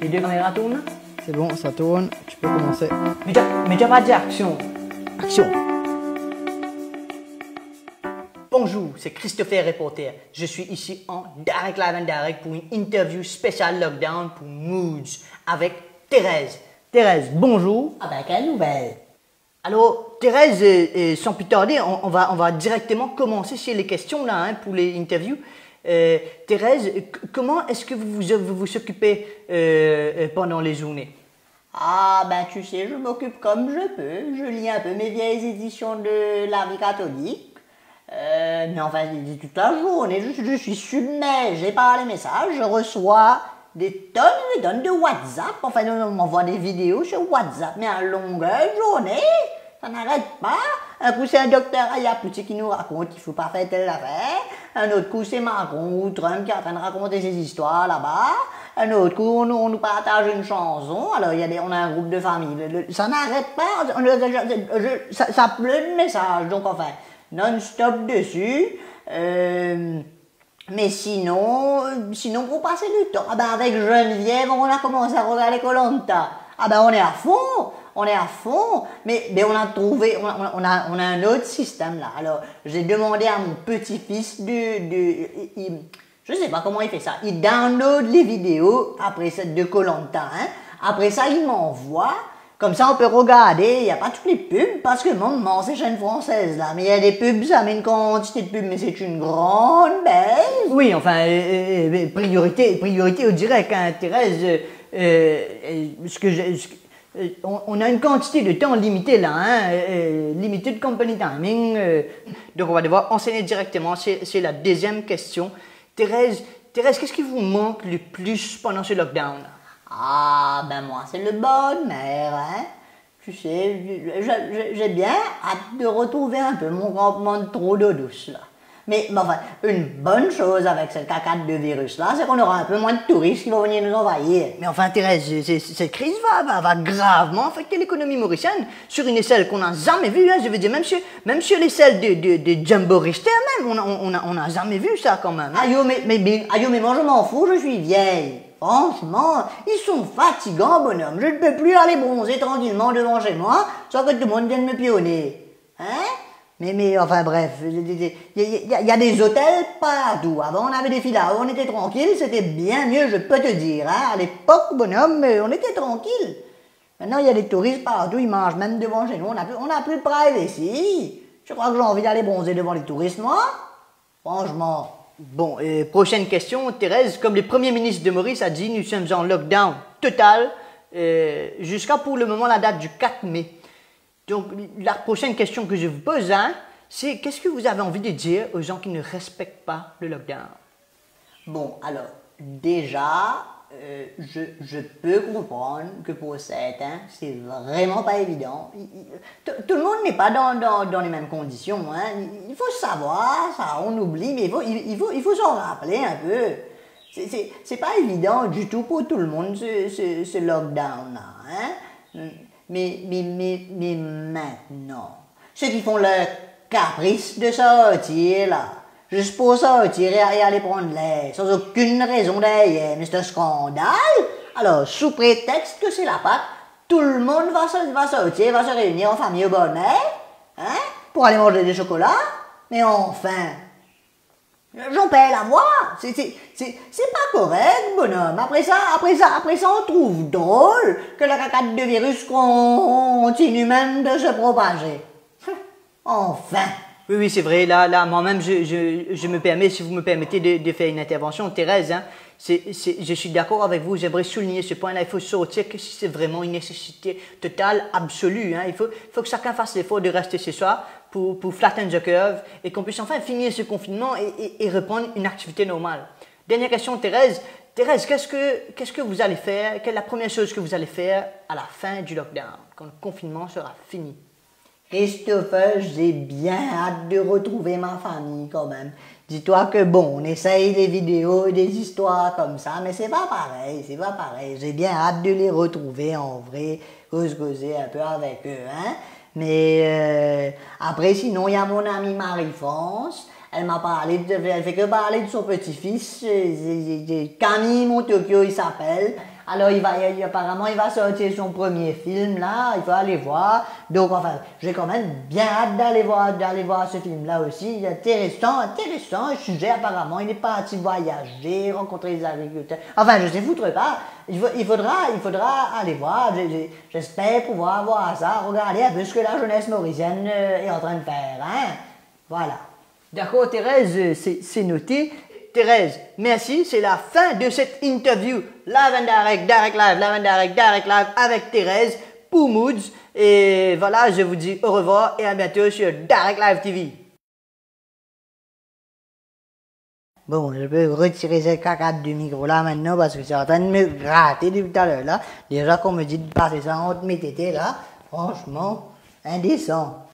Les deux caméras tournent? C'est bon, ça tourne, tu peux commencer. Mais tu n'as pas dit action. Action! Bonjour, c'est Christopher Reporter. Je suis ici en direct live and direct pour une interview spéciale lockdown pour Moods avec Thérèse. Thérèse, bonjour. Ah ben, quelle nouvelle! Alors, Thérèse, sans plus tarder, on va directement commencer sur les questions là, hein, pour les interviews. Thérèse, comment est-ce que vous occupez pendant les journées? Ah ben, tu sais, je m'occupe comme je peux. Je lis un peu mes vieilles éditions de la vie catholique. Mais enfin, toute la journée, je suis submergé par les messages. Je reçois des tonnes et des tonnes de WhatsApp. Enfin, on m'envoie des vidéos sur WhatsApp, mais à longueur de journée, ça n'arrête pas. Un coup, c'est un docteur Ayaputi qui nous raconte qu'il ne faut pas faire telle affaire. Un autre coup, c'est Macron ou Trump qui est en train de raconter ses histoires là-bas. Un autre coup, on nous partage une chanson. Alors, on a un groupe de famille. Ça n'arrête pas. Ça pleut de messages. Donc, enfin, non-stop dessus. Mais sinon, pour passer le temps, ah ben avec Geneviève, on a commencé à regarder Koh-Lanta. Ah ben on est à fond, mais on a trouvé, on a un autre système là. Alors j'ai demandé à mon petit-fils je sais pas comment il fait ça, il download les vidéos après ça de Koh-Lanta, hein. Après ça il m'envoie. Comme ça, on peut regarder, il n'y a pas toutes les pubs, parce que maman, c'est chaîne française, là. Mais il y a des pubs, ça met une quantité de pubs, mais c'est une grande baisse. Oui, enfin, priorité au direct, hein, Thérèse. On a une quantité de temps limitée, là, hein, limited company timing. Donc, on va devoir enseigner directement. C'est la deuxième question. Thérèse, qu'est-ce qui vous manque le plus pendant ce lockdown? Ah, ben moi, c'est le bonheur, hein. Tu sais, j'ai bien hâte de retrouver un peu mon campement de trop d'eau douce, là. Mais enfin, une bonne chose avec ce caca de virus-là, c'est qu'on aura un peu moins de touristes qui vont venir nous envahir. Mais enfin, Thérèse, cette crise va gravement affecter l'économie mauricienne sur une échelle qu'on n'a jamais vue, hein. Je veux dire, même sur l'échelle de Jumbo Richter, même, on n'a jamais vu ça, quand même. Hein. Aïe, mais moi, je m'en fous, je suis vieille. Franchement, ils sont fatigants, bonhomme. Je ne peux plus aller bronzer tranquillement devant chez moi sans que tout le monde vienne me pionner. Hein? Mais enfin bref, il y a des hôtels partout. Avant, on avait des villas où on était tranquille, c'était bien mieux, je peux te dire. Hein? À l'époque, bonhomme, on était tranquille. Maintenant, il y a des touristes partout, ils mangent même devant chez nous. On n'a plus de privacy. Je crois que j'ai envie d'aller bronzer devant les touristes, moi. Franchement. Bon, prochaine question, Thérèse. Comme le Premier ministre de Maurice a dit, nous sommes en lockdown total jusqu'à pour le moment la date du 4 mai. Donc, la prochaine question que je vous pose, hein, c'est qu'est-ce que vous avez envie de dire aux gens qui ne respectent pas le lockdown? Bon, alors, déjà, je peux comprendre que pour certains, c'est vraiment pas évident. Tout le monde n'est pas dans les mêmes conditions. Hein. Il faut savoir, ça on oublie, mais il faut s'en rappeler un peu. C'est pas évident du tout pour tout le monde ce lockdown-là. Hein. Mais maintenant, ceux qui font leur caprice de sortir là, juste pour sortir et aller prendre l'air, sans aucune raison derrière, mais c'est un scandale. Alors, sous prétexte que c'est la Pâque, tout le monde va sortir, va se réunir en famille au bonheur, hein, pour aller manger des chocolats. Mais enfin, j'en perds la voix. C'est pas correct, bonhomme. Après ça, on trouve drôle que la cacate de virus continue même de se propager. Enfin. Oui, c'est vrai. Là, moi-même, je me permets, si vous me permettez, de faire une intervention. Thérèse, hein, je suis d'accord avec vous. J'aimerais souligner ce point-là. Il faut sortir que si c'est vraiment une nécessité totale, absolue. Hein, il faut que chacun fasse l'effort de rester chez soi pour flatten the curve et qu'on puisse enfin finir ce confinement et reprendre une activité normale. Dernière question, Thérèse. Thérèse, qu'est-ce que vous allez faire? Quelle est la première chose que vous allez faire à la fin du lockdown, quand le confinement sera fini? Christopher, j'ai bien hâte de retrouver ma famille quand même. Dis-toi que bon, on essaye des vidéos et des histoires comme ça, mais c'est pas pareil. J'ai bien hâte de les retrouver en vrai, causer un peu avec eux, hein. Mais après, sinon, il y a mon amie Marie-France. Elle m'a parlé, elle fait que parler de son petit-fils, Camille Montokyo, il s'appelle. Alors apparemment il va sortir son premier film là, il faut aller voir. Donc enfin, j'ai quand même bien hâte d'aller voir ce film là aussi. Intéressant le sujet apparemment. Il est parti voyager, rencontrer les agriculteurs. Enfin, je sais foutre pas. Il faudra aller voir. J'espère pouvoir voir ça, regarder un peu ce que la jeunesse mauricienne est en train de faire, hein. Voilà. D'accord, Thérèse, c'est noté. Thérèse, merci. C'est la fin de cette interview live and direct live avec Thérèse pour Moods. Et voilà, je vous dis au revoir et à bientôt sur Direct Live TV. Bon, je peux retirer cette cacade du micro là maintenant parce que c'est en train de me gratter depuis tout à l'heure là. Déjà qu'on me dit de passer ça entre mes tétés là, franchement, indécent.